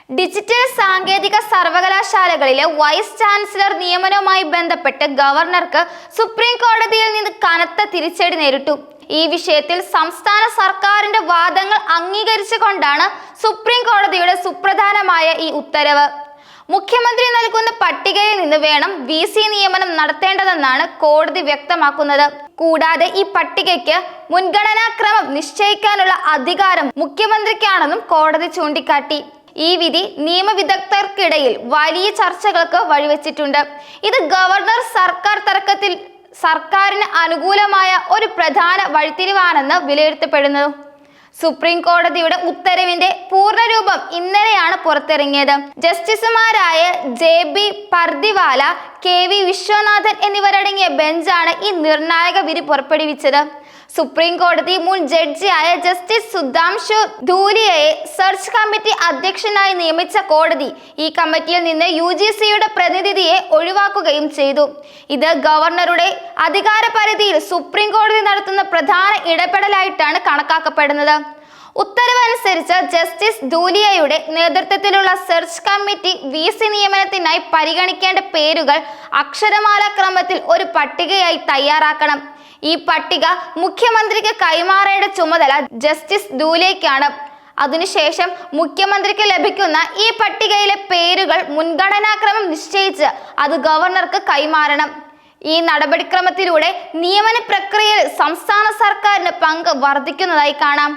Digital സാങ്കേതിക സർവകലാശാലകളിലെ vice chancellor നിയമനവുമായി ബന്ധപ്പെട്ട് ഗവർണർക്ക് സുപ്രീം കോടതിയിൽ നിന്ന് കനത്ത തിരിച്ചടി നേരിട്ടു. ഈ വിഷയത്തിൽ സംസ്ഥാന സർക്കാരിന്റെ വാദങ്ങൾ അംഗീകരിച്ചുകൊണ്ടാണ് സുപ്രീം കോടതിയുടെ സുപ്രധാനമായ ഈ ഉത്തരവ്. മുഖ്യമന്ത്രി നൽകുന്ന പട്ടികയിൽ നിന്ന് വേണം VC നിയമനം നടത്തേണ്ടതെന്നാണ് കോടതി വ്യക്തമാക്കുന്നത്. കൂടാതെ ഈ പട്ടികയ്ക്ക് മുൻഗണനാക്രമം നിശ്ചയിക്കാനുള്ള അധികാരം മുഖ്യമന്ത്രിക്കാണെന്നും കോടതി ചൂണ്ടിക്കാട്ടി. ഈ വിധി നിയമവിദഗ്ധർക്കിടയിൽ വലിയ ചർച്ചകൾക്ക് വഴിവെച്ചിട്ടുണ്ട്. ഇത് ഗവർണർ സർക്കാർ തർക്കത്തിൽ സർക്കാരിന് അനുകൂലമായ ഒരു പ്രധാന വഴിത്തിരിവാണെന്ന് വിലയിരുത്തപ്പെടുന്നു. സുപ്രീം കോടതിയുടെ ഉത്തരവിന്റെ പൂർണ്ണരൂപം ഇന്നലെയാണ് പുറത്തിറങ്ങിയത്. ജസ്റ്റിസുമാരായ JB പർദിവാല, KV വിശ്വനാഥൻ എന്നിവരടങ്ങിയ ബെഞ്ചാണ് ഈ നിർണായക വിധി പുറപ്പെടുവിച്ചത്. സുപ്രീം കോടതി മുൻ ജഡ്ജിയായ ജസ്റ്റിസ് സുധാംശു ധൂലിയയെ സെർച്ച് കമ്മിറ്റി അധ്യക്ഷനായി നിയമിച്ച കോടതി ഈ കമ്മിറ്റിയിൽ നിന്ന് UGCയുടെ പ്രതിനിധിയെ ഒഴിവാക്കുകയും ചെയ്തു. ഇത് ഗവർണറുടെ അധികാര പരിധിയിൽ സുപ്രീം കോടതി നടത്തുന്ന പ്രധാന ഇടപെടലായിട്ടാണ് കണക്കാക്കപ്പെടുന്നത്. ഉത്തരവനുസരിച്ച് ജസ്റ്റിസ് ധൂലിയയുടെ നേതൃത്വത്തിലുള്ള സെർച്ച് കമ്മിറ്റി VC നിയമനത്തിനായി പരിഗണിക്കേണ്ട പേരുകൾ അക്ഷരമാലാക്രമത്തിൽ ഒരു പട്ടികയായി തയ്യാറാക്കണം. ഈ പട്ടിക മുഖ്യമന്ത്രിക്ക് കൈമാറേണ്ട ചുമതല ജസ്റ്റിസ് ധൂലിയയ്ക്കാണ്. അതിനുശേഷം മുഖ്യമന്ത്രിക്ക് ലഭിക്കുന്ന ഈ പട്ടികയിലെ പേരുകൾ മുൻഗണനാക്രമം നിശ്ചയിച്ച് അത് ഗവർണർക്ക് കൈമാറണം. ഈ നടപടിക്രമത്തിലൂടെ നിയമന പ്രക്രിയയിൽ സംസ്ഥാന സർക്കാരിന് പങ്ക് വർദ്ധിക്കുന്നതായി കാണാം.